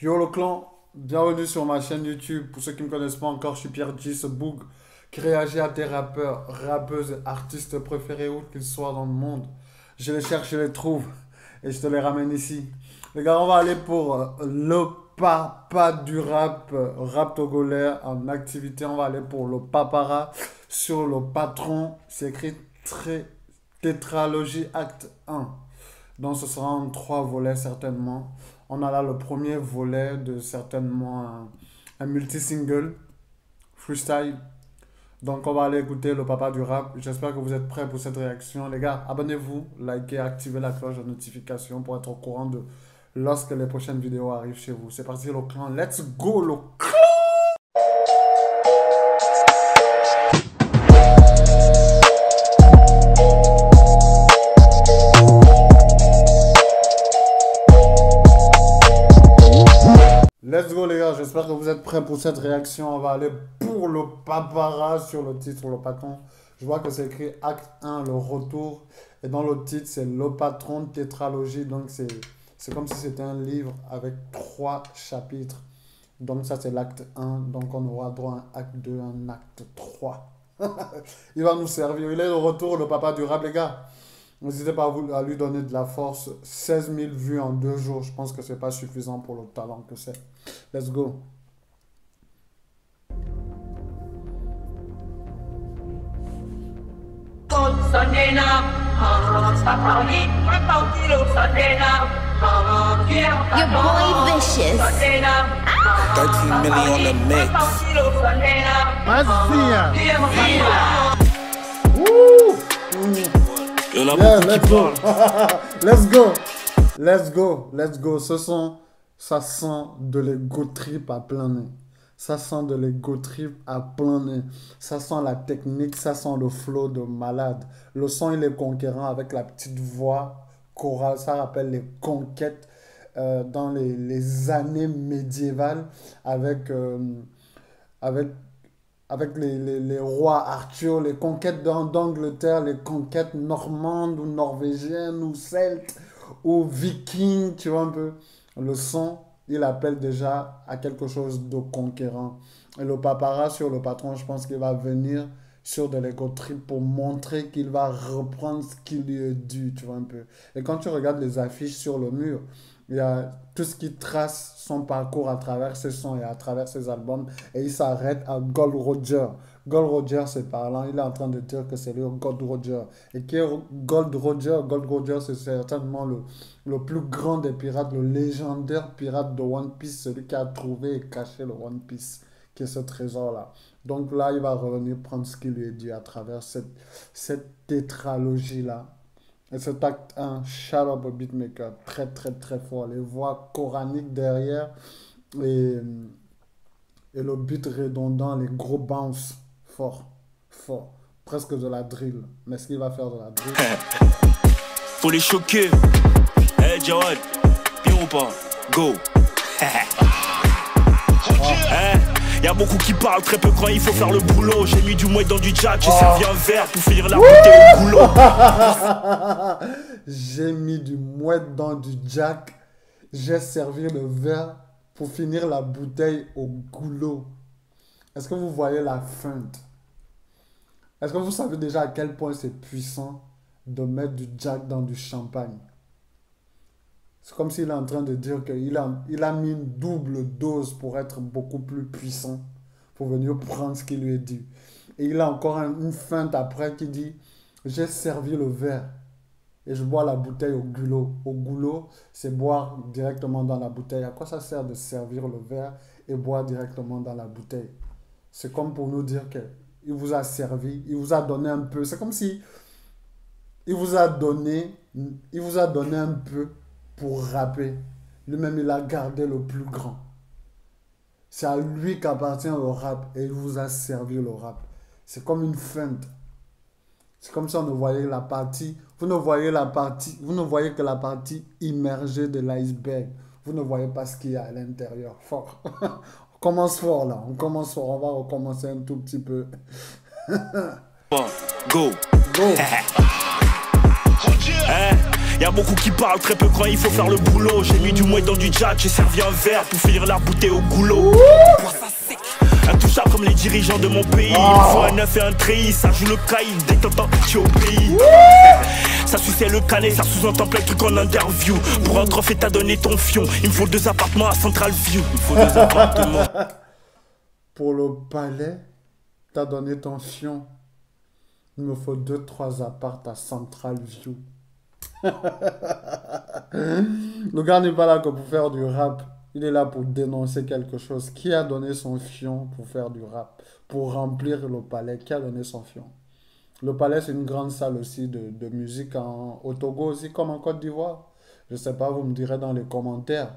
Yo le clan, bienvenue sur ma chaîne YouTube. Pour ceux qui ne me connaissent pas encore, je suis Pierre G, ce boug qui réagit à tes rappeurs, rappeuses, artistes préférés où qu'ils soient dans le monde. Je les cherche, je les trouve et je te les ramène ici. Les gars, on va aller pour le papa du rap, rap togolais en activité. On va aller pour le papara sur le patron. C'est écrit tétralogie acte 1. Donc ce sera en trois volets certainement. On a là le premier volet de certainement un multi-single, freestyle. Donc on va aller écouter le papa du rap. J'espère que vous êtes prêts pour cette réaction. Les gars, abonnez-vous, likez, activez la cloche de notification pour être au courant de lorsque les prochaines vidéos arrivent chez vous. C'est parti le clan, let's go le clan. Let's go les gars, j'espère que vous êtes prêts pour cette réaction. On va aller pour le papara sur le titre, le patron. Je vois que c'est écrit acte 1, le retour. Et dans le titre, c'est le patron tétralogie. Donc c'est comme si c'était un livre avec 3 chapitres. Donc ça c'est l'acte 1. Donc on aura droit à un acte 2, un acte 3. Il va nous servir. Il est de retour, le papa du rap les gars. N'hésitez pas à lui donner de la force. 16 000 vues en 2 jours. Je pense que c'est pas suffisant pour le talent que c'est. Let's go. Your boy Vicious. 13 million on the mix. Il y en a Yeah, beaucoup qui let's go. parlent. Let's go. Let's go. Let's go. Ça sent de l'ego trip à plein nez. Ça sent de l'ego trip à plein nez. Ça sent la technique, ça sent le flow de malade. Le son, il est conquérant avec la petite voix chorale. Ça rappelle les conquêtes dans les années médiévales avec avec les rois Arthur, les conquêtes d'Angleterre, les conquêtes normandes ou norvégiennes ou celtes ou vikings, tu vois un peu. Le son, il appelle déjà à quelque chose de conquérant. Et le papara sur le patron, je pense qu'il va venir sur de l'ego trip pour montrer qu'il va reprendre ce qui lui est dû, tu vois un peu. Et quand tu regardes les affiches sur le mur, il y a tout ce qui trace son parcours à travers ses sons et à travers ses albums. Et il s'arrête à Gold Roger. Gold Roger, c'est parlant. Il est en train de dire que c'est le Gold Roger. Et qui est Gold Roger? Gold Roger, c'est certainement le plus grand des pirates, le légendaire pirate de One Piece, celui qui a trouvé et caché le One Piece, qui est ce trésor-là. Donc là, il va revenir prendre ce qui lui est dû à travers cette tétralogie-là. Et cet acte 1, shout out au beatmaker, très très très fort. Les voix coraniques derrière et, et le beat redondant, les gros bounce, fort, fort. Presque de la drill. Mais est-ce qu'il va faire de la drill? Faut les choquer. Hey Jawad, bien ou pas? Go. Y a beaucoup qui parlent, très peu quand il faut faire le boulot. J'ai mis du mouet dans du jack, j'ai servi un verre pour finir la bouteille au goulot. J'ai mis du mouette dans du jack. J'ai servi le verre pour finir la bouteille au goulot. Est-ce que vous voyez la feinte? Est-ce que vous savez déjà à quel point c'est puissant de mettre du jack dans du champagne? C'est comme s'il est en train de dire qu'il a mis une double dose pour être beaucoup plus puissant, pour venir prendre ce qui lui est dû. Et il a encore une feinte après qui dit, j'ai servi le verre et je bois la bouteille au goulot. Au goulot, c'est boire directement dans la bouteille. À quoi ça sert de servir le verre et boire directement dans la bouteille? C'est comme pour nous dire qu'il vous a servi, il vous a donné un peu. C'est comme si il vous a donné un peu pour rapper. Lui-même, il a gardé le plus grand. C'est à lui qu'appartient le rap et il vous a servi le rap. C'est comme une feinte. C'est comme si on ne voyait la partie, vous ne voyez que la partie immergée de l'iceberg. Vous ne voyez pas ce qu'il y a à l'intérieur. Fort. On commence fort là, on commence fort, on va recommencer un tout petit peu. Go. Go. Y'a beaucoup qui parlent, très peu quand il faut faire le boulot. J'ai mis du mouet dans du jack, j'ai servi un verre pour finir la bouteille au goulot. Intouchable comme les dirigeants de mon pays. Il faut un 9 et un treillis, ça joue le caïd dès que t'entends tu es au pays. Ça suçait le canet, ça sous-entend plein de trucs en interview. Pour un trophée t'as donné ton fion. Il me faut 2 appartements à Central View. Il me faut 2 appartements. Pour le palais, t'as donné ton fion. Il me faut 2-3 apparts à Central View. Le gars n'est pas là que pour faire du rap. Il est là pour dénoncer quelque chose. Qui a donné son fion pour faire du rap? Pour remplir le palais? Qui a donné son fion? Le palais, c'est une grande salle aussi de musique au Togo aussi, comme en Côte d'Ivoire. Je sais pas, vous me direz dans les commentaires.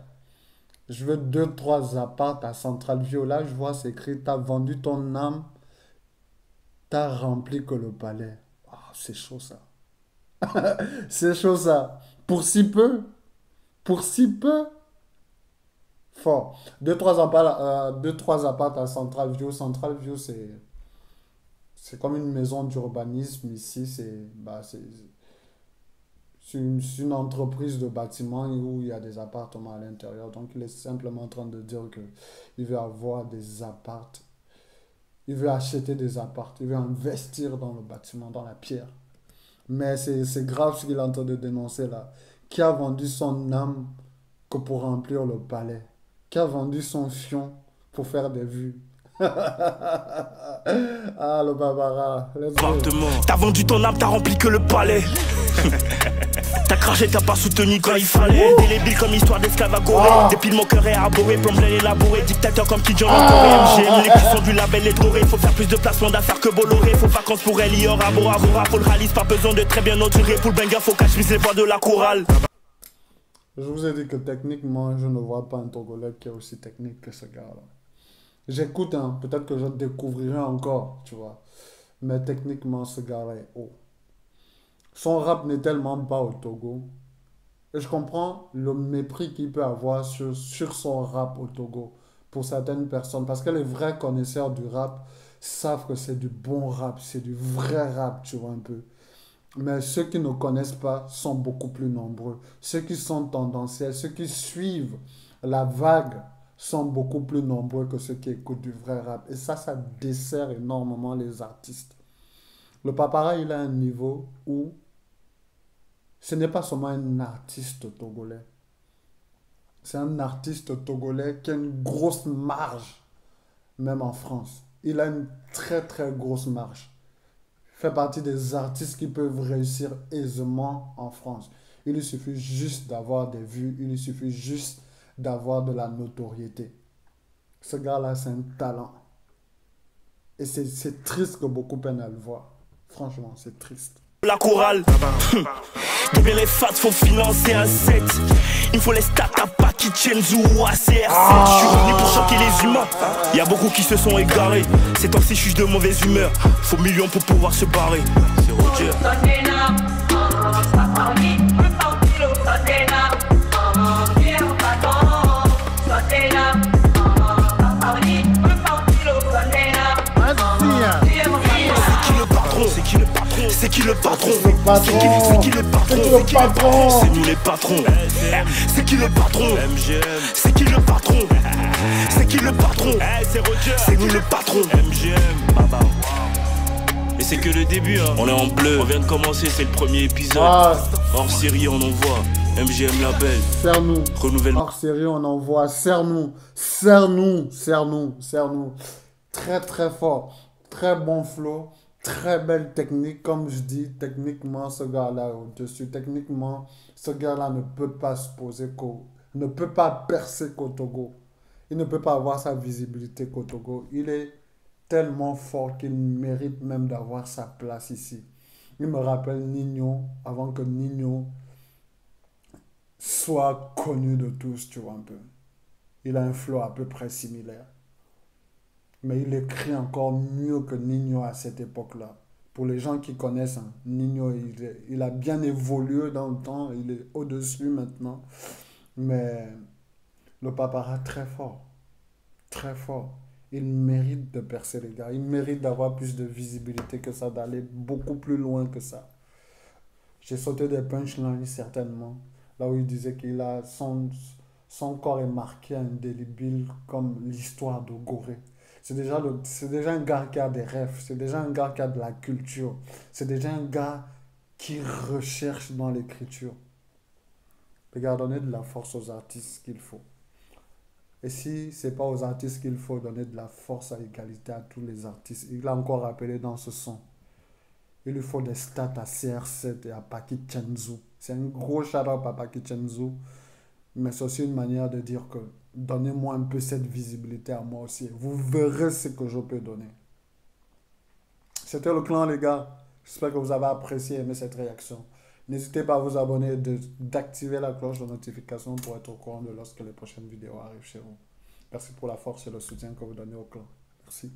Je veux 2-3 apparts à Central View. Là, je vois, c'est écrit, t'as vendu ton âme, t'as rempli que le palais. Ah, c'est chaud ça. C'est chaud ça. Pour si peu. Pour si peu. Fort. 2-3 apparts à Central View. Central View, c'est comme une maison d'urbanisme ici. C'est une entreprise de bâtiment où il y a des appartements à l'intérieur. Donc, il est simplement en train de dire qu'il veut avoir des apparts. Il veut acheter des apparts. Il veut investir dans le bâtiment, dans la pierre. Mais c'est grave ce qu'il est en train de dénoncer là. Qui a vendu son âme que pour remplir le palais? Qui a vendu son fion pour faire des vues? Ah, le Barbara. T'as vendu ton âme, t'as rempli que le palais. T'as craché, t'as pas soutenu quand il fallait. Délébile comme histoire d'esclave agoré. Des piles mon cœur est arboré, plomb plein élaboré. Dictateur comme Kidjon en Corée. MGM, les puissants du label est doré. Faut faire plus de placements d'affaires que Bolloré. Faut vacances pour elle, y aura Bora Bora. Pour le rallye, pas besoin de très bien entouré. Pour le banger, faut cacher les voix de la chorale. Je vous ai dit que techniquement, je ne vois pas un Togolais qui est aussi technique que ce gars-là. J'écoute, hein, peut-être que je découvrirai encore, tu vois. Mais techniquement, ce gars-là est haut. Son rap n'est tellement pas au Togo. Et je comprends le mépris qu'il peut avoir sur son rap au Togo pour certaines personnes. Parce que les vrais connaisseurs du rap savent que c'est du bon rap, c'est du vrai rap, tu vois un peu. Mais ceux qui ne connaissent pas sont beaucoup plus nombreux. Ceux qui sont tendanciels, ceux qui suivent la vague sont beaucoup plus nombreux que ceux qui écoutent du vrai rap. Et ça dessert énormément les artistes. Le Papara, il a un niveau où ce n'est pas seulement un artiste togolais. C'est un artiste togolais qui a une grosse marge, même en France. Il a une très très grosse marge. Il fait partie des artistes qui peuvent réussir aisément en France. Il lui suffit juste d'avoir des vues, il lui suffit juste d'avoir de la notoriété. Ce gars-là, c'est un talent. Et c'est triste que beaucoup peinent à le voir. Franchement, c'est triste. La chorale. De bien les fats, faut financer un set. Il me faut les stats à Paki, Chenzu ou ACR7. Je suis revenu pour choquer les humains. Y a beaucoup qui se sont égarés. Ces temps-ci, je suis de mauvaise humeur. Faut millions pour pouvoir se barrer. C'est Roger. C'est qui le patron? C'est qui le patron? C'est nous les patrons. C'est qui le patron? MGM. C'est qui le patron? C'est qui le patron? C'est Roger. C'est nous le patron. MGM. Et c'est que le début, hein. On est en bleu. On vient de commencer, c'est le premier épisode. Hors série, on envoie. MGM label. Serre-nous. Renouvellement. Hors série, on envoie. Serre-nous. Serre-nous. Serre-nous. Serre-nous. Très très fort. Très bon flow. Très belle technique, comme je dis, techniquement, ce gars-là au-dessus. Techniquement, ce gars-là ne peut pas se poser ne peut pas percer qu'au Togo. Il ne peut pas avoir sa visibilité qu'au Togo. Il est tellement fort qu'il mérite même d'avoir sa place ici. Il me rappelle Nino, avant que Nino soit connu de tous, tu vois un peu. Il a un flow à peu près similaire. Mais il écrit encore mieux que Nino à cette époque-là. Pour les gens qui connaissent, hein, Nino, il a bien évolué dans le temps. Il est au-dessus maintenant. Mais le Papara, très fort. Très fort. Il mérite de percer les gars. Il mérite d'avoir plus de visibilité que ça, d'aller beaucoup plus loin que ça. J'ai sauté des punchlines certainement. Là où il disait qu'il a son corps est marqué indélébile comme l'histoire de Gorée. C'est déjà un gars qui a des rêves. C'est déjà un gars qui a de la culture. C'est déjà un gars qui recherche dans l'écriture. Les gars, donnez de la force aux artistes qu'il faut. Et si ce n'est pas aux artistes qu'il faut donner de la force à égalité à tous les artistes, il a encore rappelé dans ce son. Il lui faut des stats à CR7 et à Paki Chenzu. C'est un gros shout-out à Paki Chenzu, mais c'est aussi une manière de dire que donnez-moi un peu cette visibilité à moi aussi. Vous verrez ce que je peux donner. C'était le clan, les gars. J'espère que vous avez apprécié et aimé cette réaction. N'hésitez pas à vous abonner, d'activer la cloche de notification pour être au courant de lorsque les prochaines vidéos arrivent chez vous. Merci pour la force et le soutien que vous donnez au clan. Merci.